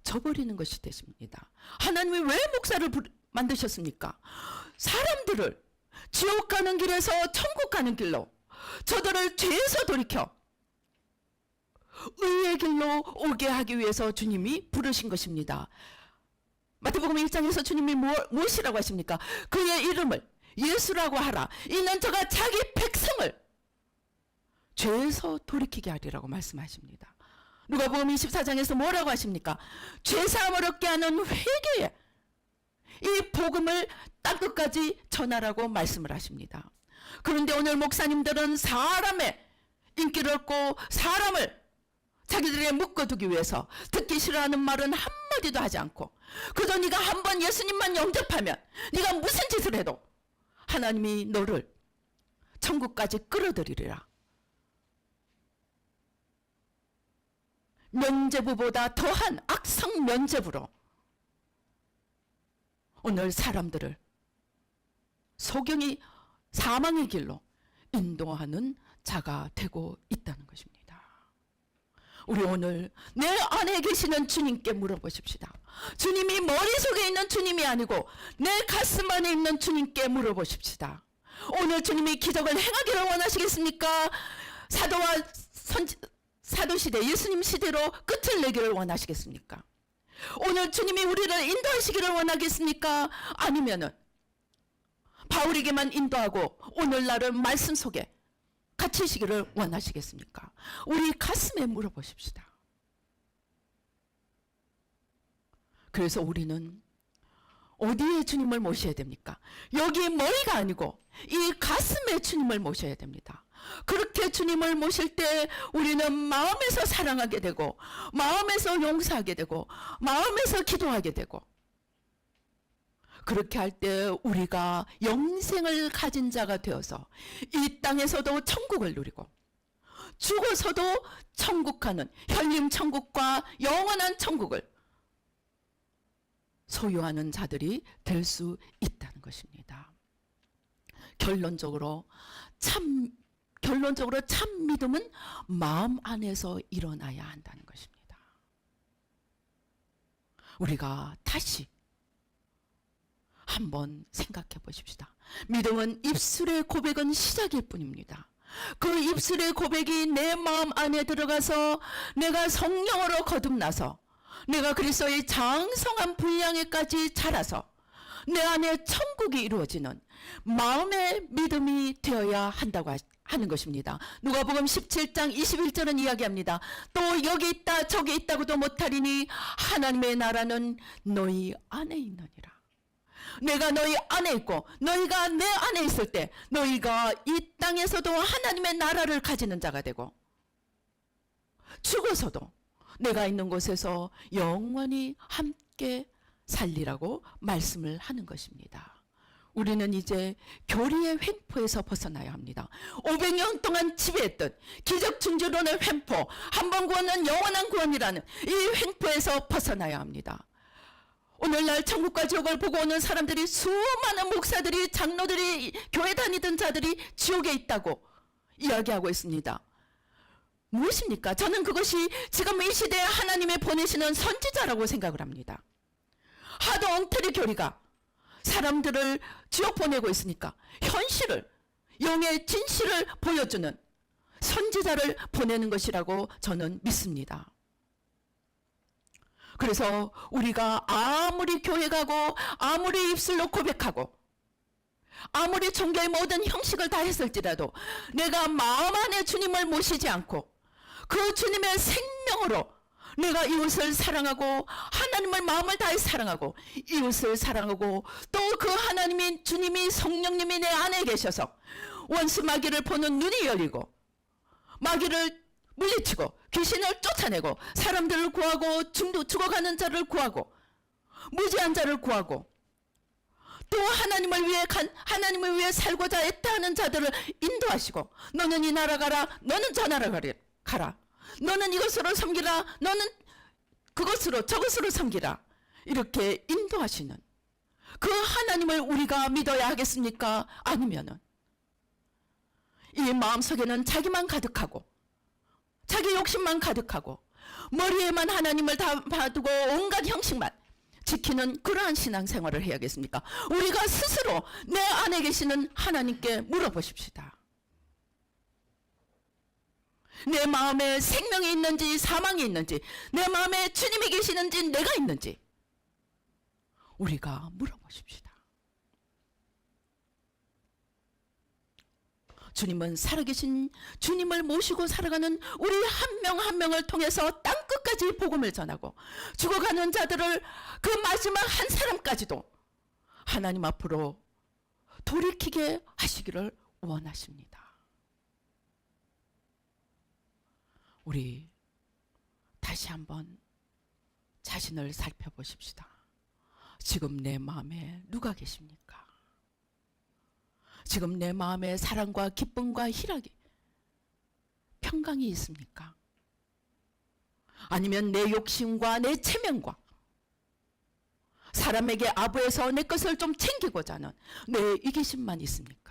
저버리는 것이 되십니다. 하나님이 왜 목사를 만드셨습니까? 사람들을 지옥 가는 길에서 천국 가는 길로 저들을 죄에서 돌이켜 의의 길로 오게 하기 위해서 주님이 부르신 것입니다. 마태복음 1장에서 주님이 무엇이라고 하십니까? 그의 이름을 예수라고 하라. 이는 저가 자기 백성을 죄에서 돌이키게 하리라고 말씀하십니다. 누가복음 24장에서 뭐라고 하십니까? 죄사함을 얻게 하는 회개에 이 복음을 땅끝까지 전하라고 말씀을 하십니다. 그런데 오늘 목사님들은 사람의 인기를 얻고 사람을 자기들에게 묶어두기 위해서 듣기 싫어하는 말은 한마디도 하지 않고 그저 네가 한번 예수님만 영접하면 네가 무슨 짓을 해도 하나님이 너를 천국까지 끌어들이리라. 면죄부보다 더한 악성 면죄부로 오늘 사람들을 소경이 사망의 길로 인도하는 자가 되고 있다는 것입니다. 우리 오늘 내 안에 계시는 주님께 물어보십시다. 주님이 머릿속에 있는 주님이 아니고 내 가슴 안에 있는 주님께 물어보십시다. 오늘 주님이 기적을 행하기를 원하시겠습니까? 사도시대 예수님 시대로 끝을 내기를 원하시겠습니까? 오늘 주님이 우리를 인도하시기를 원하겠습니까? 아니면은 바울에게만 인도하고 오늘날은 말씀 속에 갇히시기를 원하시겠습니까? 우리 가슴에 물어보십시다. 그래서 우리는 어디에 주님을 모셔야 됩니까? 여기 머리가 아니고 이 가슴에 주님을 모셔야 됩니다. 그렇게 주님을 모실 때 우리는 마음에서 사랑하게 되고 마음에서 용서하게 되고 마음에서 기도하게 되고 그렇게 할 때 우리가 영생을 가진 자가 되어서 이 땅에서도 천국을 누리고 죽어서도 천국 가는 현림 천국과 영원한 천국을 소유하는 자들이 될 수 있다는 것입니다. 결론적으로 참 믿음은 마음 안에서 일어나야 한다는 것입니다. 우리가 다시 한번 생각해 보십시다. 믿음은 입술의 고백은 시작일 뿐입니다. 그 입술의 고백이 내 마음 안에 들어가서 내가 성령으로 거듭나서 내가 그리스도의 장성한 분량에까지 자라서 내 안에 천국이 이루어지는 마음의 믿음이 되어야 한다고 하는 것입니다. 누가복음 17장 21절은 이야기합니다. 또 여기 있다 저기 있다고도 못하리니 하나님의 나라는 너희 안에 있느니라. 내가 너희 안에 있고 너희가 내 안에 있을 때 너희가 이 땅에서도 하나님의 나라를 가지는 자가 되고 죽어서도 내가 있는 곳에서 영원히 함께 살리라고 말씀을 하는 것입니다. 우리는 이제 교리의 횡포에서 벗어나야 합니다. 500년 동안 지배했던 기적충주론의 횡포, 한 번 구원은 영원한 구원이라는 이 횡포에서 벗어나야 합니다. 오늘날 천국과 지옥을 보고 오는 사람들이, 수많은 목사들이, 장로들이, 교회 다니던 자들이 지옥에 있다고 이야기하고 있습니다. 무엇입니까? 저는 그것이 지금 이 시대에 하나님이 보내시는 선지자라고 생각을 합니다. 하도 엉터리 교리가 사람들을 지옥 보내고 있으니까 현실을, 영의 진실을 보여주는 선지자를 보내는 것이라고 저는 믿습니다. 그래서 우리가 아무리 교회 가고, 아무리 입술로 고백하고, 아무리 종교의 모든 형식을 다 했을지라도 내가 마음 안에 주님을 모시지 않고 그 주님의 생명으로 내가 이웃을 사랑하고, 하나님을 마음을 다해 사랑하고, 이웃을 사랑하고, 또 그 하나님이, 주님이, 성령님이 내 안에 계셔서 원수 마귀를 보는 눈이 열리고, 마귀를 물리치고, 귀신을 쫓아내고, 사람들을 구하고, 죽어가는 자를 구하고, 무지한 자를 구하고, 또 하나님을 위해 살고자 애타하는 자들을 인도하시고, 너는 이 나라 가라, 너는 저 나라 가라, 너는 이것으로 섬기라, 너는 그것으로 저것으로 섬기라, 이렇게 인도하시는 그 하나님을 우리가 믿어야 하겠습니까? 아니면은 이 마음속에는 자기만 가득하고, 자기 욕심만 가득하고, 머리에만 하나님을 다 봐두고 온갖 형식만 지키는 그러한 신앙생활을 해야겠습니까? 우리가 스스로 내 안에 계시는 하나님께 물어보십시다. 내 마음에 생명이 있는지 사망이 있는지, 내 마음에 주님이 계시는지 내가 있는지 우리가 물어보십시다. 주님은 살아계신 주님을 모시고 살아가는 우리 한 명 한 명을 통해서 땅끝까지 복음을 전하고, 죽어가는 자들을 그 마지막 한 사람까지도 하나님 앞으로 돌이키게 하시기를 원하십니다. 우리 다시 한번 자신을 살펴보십시다. 지금 내 마음에 누가 계십니까? 지금 내 마음에 사랑과 기쁨과 희락이, 평강이 있습니까? 아니면 내 욕심과 내 체면과 사람에게 아부해서 내 것을 좀 챙기고자 하는 내 이기심만 있습니까?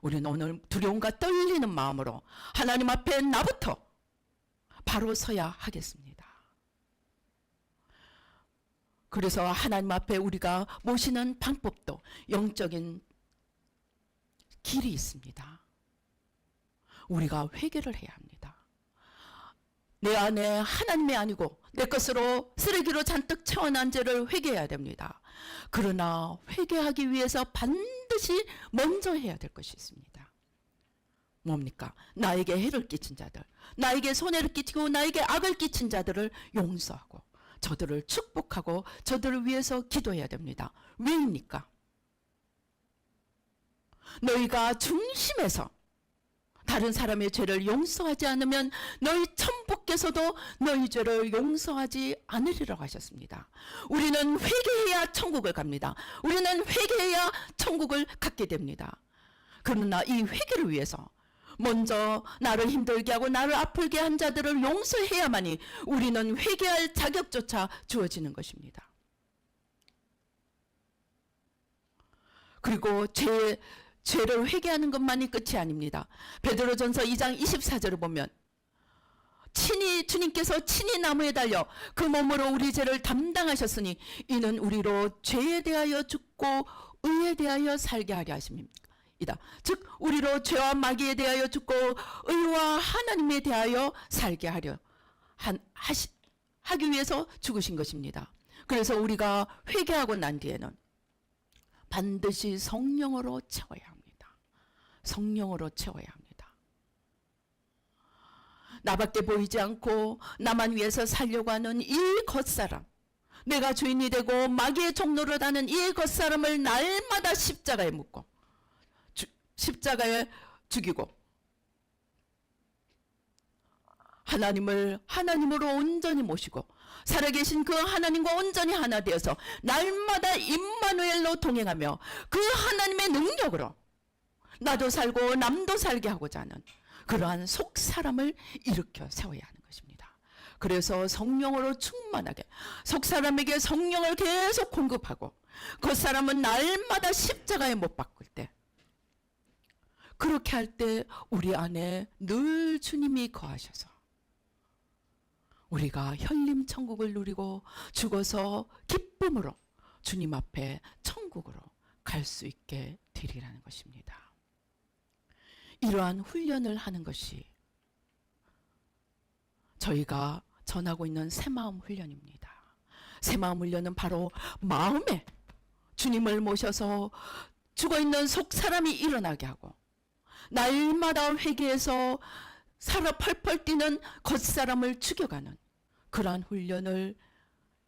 우리는 오늘 두려움과 떨리는 마음으로 하나님 앞에 나부터 바로 서야 하겠습니다. 그래서 하나님 앞에 우리가 모시는 방법도 영적인 길이 있습니다. 우리가 회개를 해야 합니다. 내 안에 하나님이 아니고 내 것으로 쓰레기로 잔뜩 채워난 죄를 회개해야 됩니다. 그러나 회개하기 위해서 반드시 먼저 해야 될 것이 있습니다. 뭡니까? 나에게 해를 끼친 자들, 나에게 손해를 끼치고 나에게 악을 끼친 자들을 용서하고, 저들을 축복하고, 저들을 위해서 기도해야 됩니다. 왜입니까? 너희가 중심에서 다른 사람의 죄를 용서하지 않으면 너희 천부께서도 너희 죄를 용서하지 않으리라고 하셨습니다. 우리는 회개해야 천국을 갑니다. 우리는 회개해야 천국을 갖게 됩니다. 그러나 이 회개를 위해서 먼저 나를 힘들게 하고 나를 아프게 한 자들을 용서해야만이 우리는 회개할 자격조차 주어지는 것입니다. 그리고 죄를 회개하는 것만이 끝이 아닙니다. 베드로전서 2장 24절을 보면 주님께서 친히 나무에 달려 그 몸으로 우리 죄를 담당하셨으니 이는 우리로 죄에 대하여 죽고 의에 대하여 살게 하려 하십니다. 즉 우리로 죄와 마귀에 대하여 죽고 의와 하나님에 대하여 살게 하려 하기 위해서 죽으신 것입니다. 그래서 우리가 회개하고 난 뒤에는 반드시 성령으로 채워야 합니다. 성령으로 채워야 합니다. 나밖에 보이지 않고 나만 위해서 살려고 하는 이 겉사람, 내가 주인이 되고 마귀의 종노릇 하는 이 겉사람을 날마다 십자가에 묻고 십자가에 죽이고 하나님을 하나님으로 온전히 모시고 살아계신 그 하나님과 온전히 하나 되어서 날마다 임마누엘로 동행하며 그 하나님의 능력으로 나도 살고 남도 살게 하고자 하는 그러한 속 사람을 일으켜 세워야 하는 것입니다. 그래서 성령으로 충만하게 속 사람에게 성령을 계속 공급하고 그 사람은 날마다 십자가에 못 박을 때, 그렇게 할 때 우리 안에 늘 주님이 거하셔서 우리가 현림 천국을 누리고 죽어서 기쁨으로 주님 앞에 천국으로 갈 수 있게 되리라는 것입니다. 이러한 훈련을 하는 것이 저희가 전하고 있는 새마음 훈련입니다. 새마음 훈련은 바로 마음에 주님을 모셔서 죽어있는 속 사람이 일어나게 하고 날마다 회개해서 살아 펄펄 뛰는 겉사람을 죽여가는 그러한 훈련을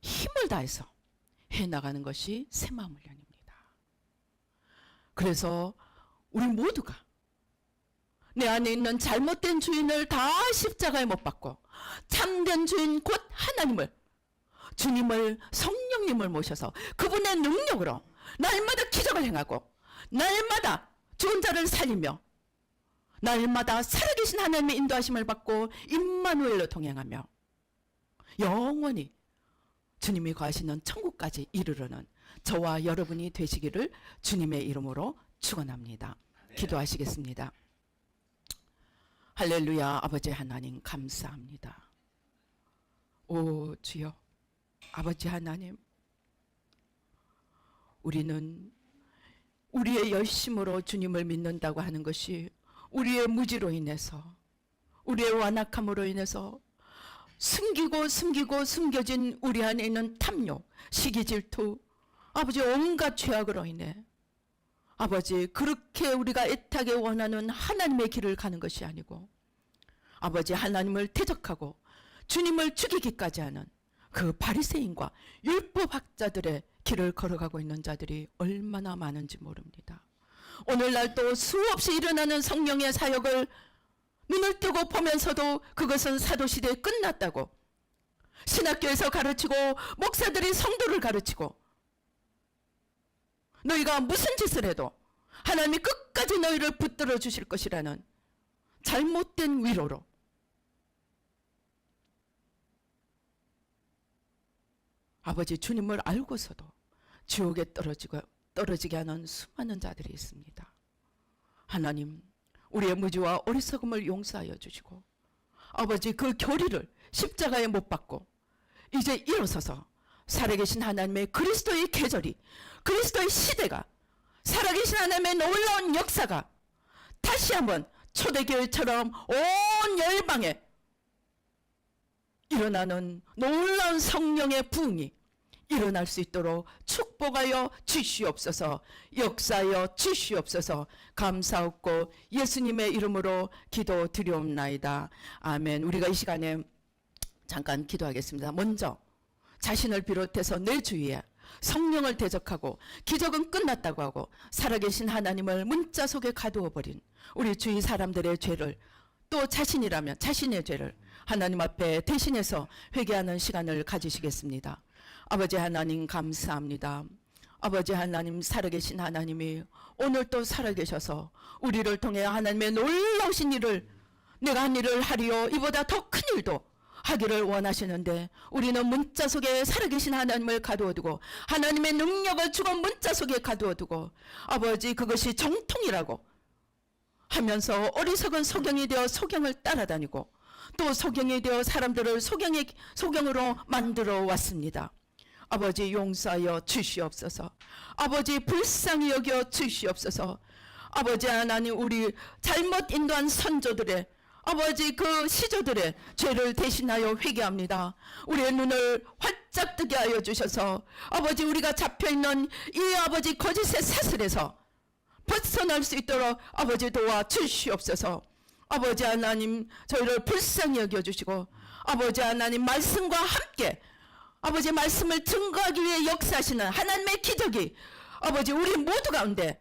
힘을 다해서 해나가는 것이 새마음 훈련입니다. 그래서 우리 모두가 내 안에 있는 잘못된 주인을 다 십자가에 못 박고 참된 주인 곧 하나님을, 주님을, 성령님을 모셔서 그분의 능력으로 날마다 기적을 행하고 날마다 죽은 자를 살리며 날마다 살아계신 하나님의 인도하심을 받고 임마누엘로 동행하며 영원히 주님이 거하시는 천국까지 이르러는 저와 여러분이 되시기를 주님의 이름으로 축원합니다. 기도하시겠습니다. 할렐루야. 아버지 하나님 감사합니다. 오 주여, 아버지 하나님, 우리는 우리의 열심으로 주님을 믿는다고 하는 것이 우리의 무지로 인해서, 우리의 완악함으로 인해서 숨기고 숨겨진 우리 안에 있는 탐욕, 시기, 질투, 아버지 온갖 죄악으로 인해 아버지 그렇게 우리가 애타게 원하는 하나님의 길을 가는 것이 아니고 아버지 하나님을 대적하고 주님을 죽이기까지 하는 그 바리새인과 율법학자들의 길을 걸어가고 있는 자들이 얼마나 많은지 모릅니다. 오늘날 또 수없이 일어나는 성령의 사역을 눈을 뜨고 보면서도 그것은 사도시대에 끝났다고 신학교에서 가르치고 목사들이 성도를 가르치고 너희가 무슨 짓을 해도 하나님이 끝까지 너희를 붙들어 주실 것이라는 잘못된 위로로 아버지 주님을 알고서도 지옥에 떨어지게 하는 수많은 자들이 있습니다. 하나님, 우리의 무지와 어리석음을 용서하여 주시고 아버지 그 교리를 십자가에 못 박고 이제 일어서서 살아계신 하나님의 그리스도의 계절이, 그리스도의 시대가, 살아계신 하나님의 놀라운 역사가 다시 한번 초대교회처럼 온 열방에 일어나는 놀라운 성령의 부흥이 일어날 수 있도록 축복하여 주시옵소서, 역사하여 주시옵소서. 감사하고 예수님의 이름으로 기도드리옵나이다. 아멘. 우리가 이 시간에 잠깐 기도하겠습니다. 먼저 자신을 비롯해서 내 주위에 성령을 대적하고 기적은 끝났다고 하고 살아계신 하나님을 문자 속에 가두어 버린 우리 주위 사람들의 죄를, 또 자신이라면 자신의 죄를 하나님 앞에 대신해서 회개하는 시간을 가지시겠습니다. 아버지 하나님 감사합니다. 아버지 하나님, 살아계신 하나님이 오늘 또 살아계셔서 우리를 통해 하나님의 놀라우신 일을, 내가 한 일을 하리요 이보다 더 큰 일도 하기를 원하시는데 우리는 문자 속에 살아계신 하나님을 가두어두고 하나님의 능력을 죽은 문자 속에 가두어두고 아버지 그것이 정통이라고 하면서 어리석은 소경이 되어 소경을 따라다니고 또 소경이 되어 사람들을 소경으로 만들어 왔습니다. 아버지 용서하여 주시옵소서. 아버지 불쌍히 여겨 주시옵소서. 아버지 하나님, 우리 잘못 인도한 선조들의 아버지 그 시조들의 죄를 대신하여 회개합니다. 우리의 눈을 활짝 뜨게 하여 주셔서 아버지 우리가 잡혀있는 이 아버지 거짓의 사슬에서 벗어날 수 있도록 아버지 도와 주시옵소서. 아버지 하나님, 저희를 불쌍히 여겨주시고 아버지 하나님 말씀과 함께 아버지 말씀을 증거하기 위해 역사하시는 하나님의 기적이 아버지 우리 모두 가운데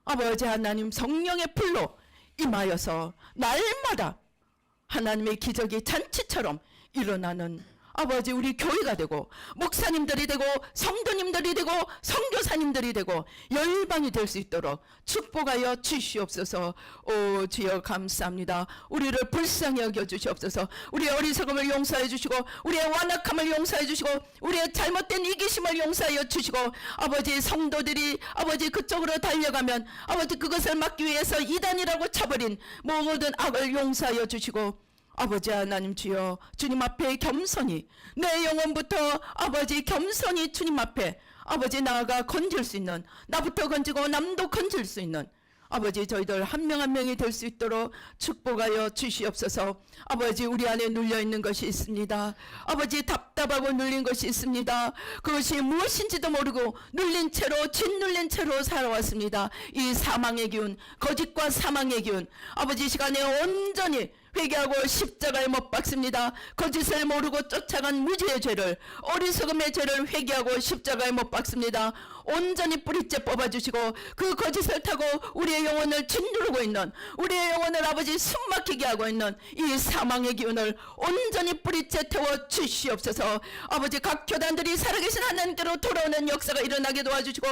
아버지 하나님 성령의 불로 임하여서 날마다 하나님의 기적이 잔치처럼 일어나는 아버지 우리 교회가 되고 목사님들이 되고 성도님들이 되고 선교사님들이 되고 열방이 될 수 있도록 축복하여 주시옵소서. 오 주여 감사합니다. 우리를 불쌍히 여겨 주시옵소서. 우리의 어리석음을 용서해 주시고 우리의 완악함을 용서해 주시고 우리의 잘못된 이기심을 용서하여 주시고 아버지 성도들이 아버지 그쪽으로 달려가면 아버지 그것을 막기 위해서 이단이라고 쳐버린 모든 악을 용서하여 주시고 아버지 하나님 주여 주님 앞에 겸손히 내 영혼부터 아버지 겸손히 주님 앞에 아버지 나아가 건질 수 있는 나부터 건지고 남도 건질 수 있는 아버지 저희들 한 명 한 명이 될 수 있도록 축복하여 주시옵소서. 아버지 우리 안에 눌려있는 것이 있습니다. 아버지 답답하고 눌린 것이 있습니다. 그것이 무엇인지도 모르고 눌린 채로 짓눌린 채로 살아왔습니다. 이 사망의 기운 거짓과 사망의 기운 아버지 시간에 온전히 회개하고 십자가에 못 박습니다. 거짓을 모르고 쫓아간 무지의 죄를 어리석음의 죄를 회개하고 십자가에 못 박습니다. 온전히 뿌리째 뽑아주시고 그 거짓을 타고 우리의 영혼을 짓누르고 있는 우리의 영혼을 아버지 숨막히게 하고 있는 이 사망의 기운을 온전히 뿌리째 태워 주시옵소서. 아버지 각 교단들이 살아계신 하나님께로 돌아오는 역사가 일어나게 도와주시고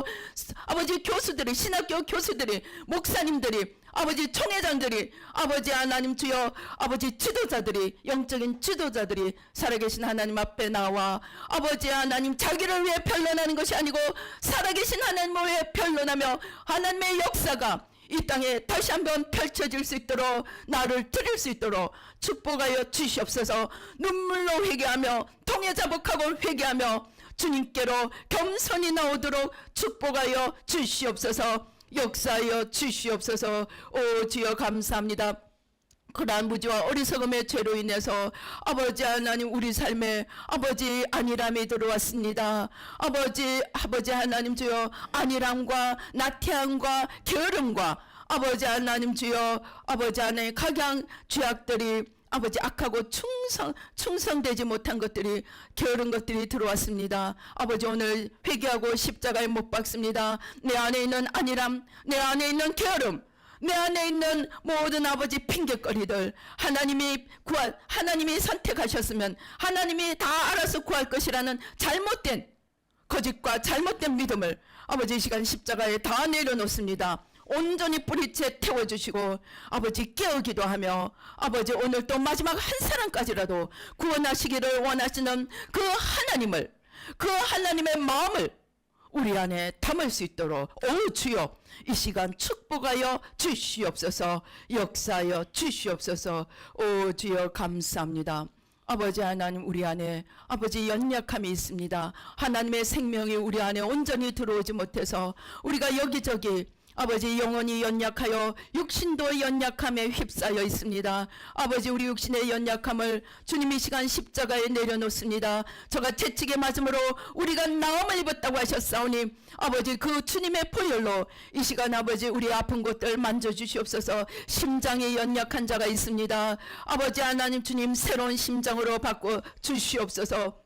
아버지 교수들이 신학교 교수들이 목사님들이 아버지 총회장들이 아버지 하나님 주여 아버지 지도자들이 영적인 지도자들이 살아계신 하나님 앞에 나와 아버지 하나님 자기를 위해 변론하는 것이 아니고 살아계신 하나님을 위해 변론하며 하나님의 역사가 이 땅에 다시 한번 펼쳐질 수 있도록 나를 드릴 수 있도록 축복하여 주시옵소서. 눈물로 회개하며 통해 자복하고 회개하며 주님께로 겸손히 나오도록 축복하여 주시옵소서. 역사하여 주시옵소서. 오 주여 감사합니다. 그러한 무지와 어리석음의 죄로 인해서 아버지 하나님 우리 삶에 아버지 안일함이 들어왔습니다. 아버지 하나님 주여 안일함과 나태함과 게으름과 아버지 하나님 주여 아버지 하나님 각양 죄악들이 아버지 악하고 충성되지 못한 것들이 게으른 것들이 들어왔습니다. 아버지 오늘 회개하고 십자가에 못 박습니다. 내 안에 있는 안일함, 내 안에 있는 게으름, 내 안에 있는 모든 아버지 핑계거리들 하나님이 선택하셨으면 하나님이 다 알아서 구할 것이라는 잘못된 거짓과 잘못된 믿음을 아버지 이 시간 십자가에 다 내려놓습니다. 온전히 뿌리채 태워주시고 아버지 깨우기도 하며 아버지 오늘 또 마지막 한 사람까지라도 구원하시기를 원하시는 그 하나님의 마음을 우리 안에 담을 수 있도록 오 주여 이 시간 축복하여 주시옵소서. 역사하여 주시옵소서. 오 주여 감사합니다. 아버지 하나님 우리 안에 아버지 연약함이 있습니다. 하나님의 생명이 우리 안에 온전히 들어오지 못해서 우리가 여기저기 아버지 영혼이 연약하여 육신도 연약함에 휩싸여 있습니다. 아버지 우리 육신의 연약함을 주님 이 시간 십자가에 내려놓습니다. 저가 채찍에 맞음으로 우리가 나음을 입었다고 하셨사오니 아버지 그 주님의 보혈로 이 시간 아버지 우리 아픈 곳들 만져주시옵소서. 심장이 연약한 자가 있습니다. 아버지 하나님 주님 새로운 심장으로 바꿔 주시옵소서.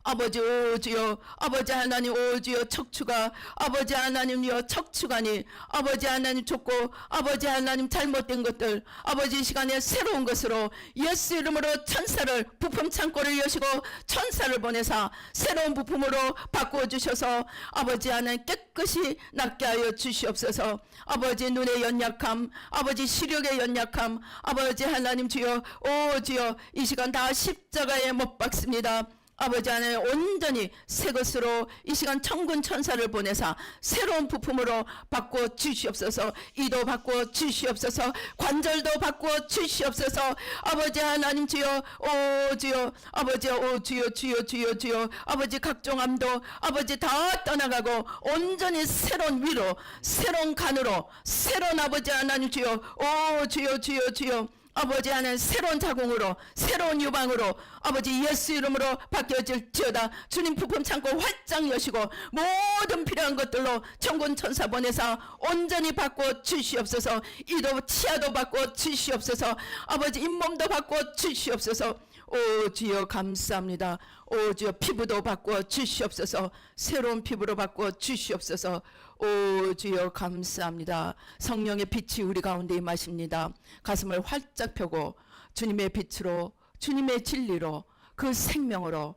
아버지 오주여 아버지 하나님 오주여 척추가 아버지 하나님여 척추관이 아버지 하나님 좁고 아버지 하나님 잘못된 것들 아버지 이 시간에 새로운 것으로 예수 이름으로 천사를 부품 창고를 여시고 천사를 보내사 새로운 부품으로 바꾸어 주셔서 아버지 하나님 깨끗이 낫게 하여 주시옵소서. 아버지 눈의 연약함 아버지 시력의 연약함 아버지 하나님 주여 오 주여 이 시간 다 십자가에 못 박습니다. 아버지 하나님 온전히 새 것으로 이 시간 천군 천사를 보내사 새로운 부품으로 바꾸어 주시옵소서. 이도 바꾸어 주시옵소서. 관절도 바꾸어 주시옵소서. 아버지 하나님 주여 오 주여 아버지 오 주여 주여 아버지 각종 암도 아버지 다 떠나가고 온전히 새로운 위로 새로운 간으로 새로운 아버지 하나님 주여 오 주여 아버지 하나님 새로운 자궁으로 새로운 유방으로 아버지 예수 이름으로 바뀌어질지어다. 주님 부품 창고 활짝 여시고 모든 필요한 것들로 천군 천사 보내사 온전히 바꿔 주시옵소서. 이도 치아도 바꿔 주시옵소서. 아버지 잇몸도 바꿔 주시옵소서. 오 주여 감사합니다. 오 주여 피부도 바꿔 주시옵소서. 새로운 피부로 바꿔 주시옵소서. 오 주여 감사합니다. 성령의 빛이 우리 가운데 임하십니다. 가슴을 활짝 펴고 주님의 빛으로 주님의 진리로 그 생명으로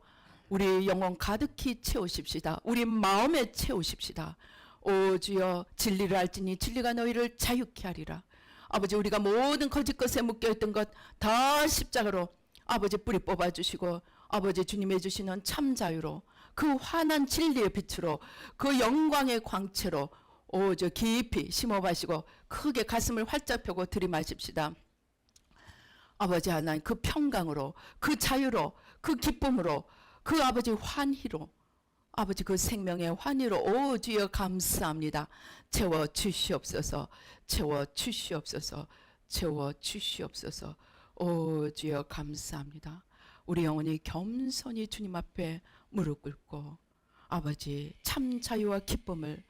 우리 영혼 가득히 채우십시다. 우리 마음에 채우십시다. 오 주여, 진리를 알지니 진리가 너희를 자유케 하리라. 아버지, 우리가 모든 거짓 것에 묶여있던 것 다 십자가로 아버지 뿌리 뽑아주시고, 아버지 주님이 주시는 참 자유로, 그 환한 진리의 빛으로, 그 영광의 광채로 오 저 깊이 심어가시고 크게 가슴을 활짝 펴고 들이마십시다. 아버지 하나님, 그 평강으로, 그 자유로, 그 기쁨으로, 그 아버지 환희로, 아버지 그 생명의 환희로 오 주여 감사합니다. 채워 주시옵소서. 채워 주시옵소서. 채워 주시옵소서. 오 주여 감사합니다. 우리 영혼이 겸손히 주님 앞에 무릎 꿇고 아버지 참 자유와 기쁨을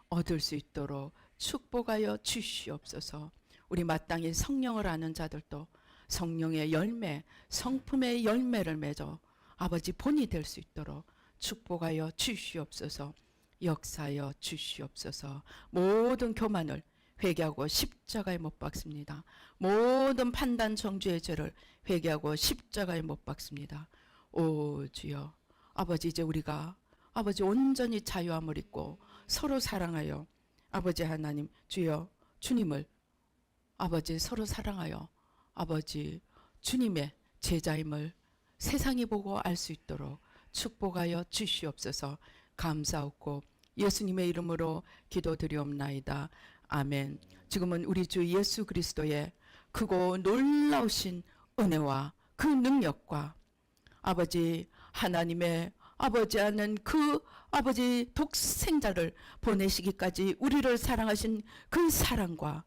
얻을 수 있도록 축복하여 주시옵소서. 우리 마땅히 성령을 아는 자들도 성령의 열매, 성품의 열매를 맺어 아버지 본이 될 수 있도록 축복하여 주시옵소서. 역사하여 주시옵소서. 모든 교만을 회개하고 십자가에 못 박습니다. 모든 판단 정죄의 죄를 회개하고 십자가에 못 박습니다. 오 주여, 아버지 이제 우리가 아버지 온전히 자유함을 입고 서로 사랑하여 아버지 하나님 주여 주님을 아버지 서로 사랑하여 아버지 주님의 제자임을 세상이 보고 알 수 있도록 축복하여 주시옵소서. 감사하고 예수님의 이름으로 기도드리옵나이다. 아멘. 지금은 우리 주 예수 그리스도의 크고 놀라우신 은혜와 그 능력과 아버지 하나님의 아버지 하는 그 아버지 독생자를 보내시기까지 우리를 사랑하신 그 사랑과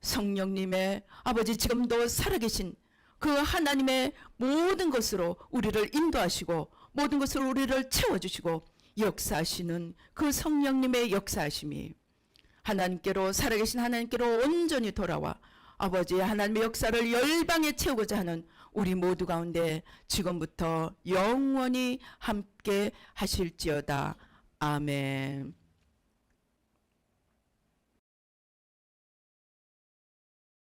성령님의 아버지 지금도 살아계신 그 하나님의 모든 것으로 우리를 인도하시고 모든 것으로 우리를 채워주시고 역사하시는 그 성령님의 역사하심이 하나님께로 살아계신 하나님께로 온전히 돌아와 아버지 하나님의 역사를 열방에 채우고자 하는 우리 모두 가운데 지금부터 영원히 함께 하실지어다. 아멘.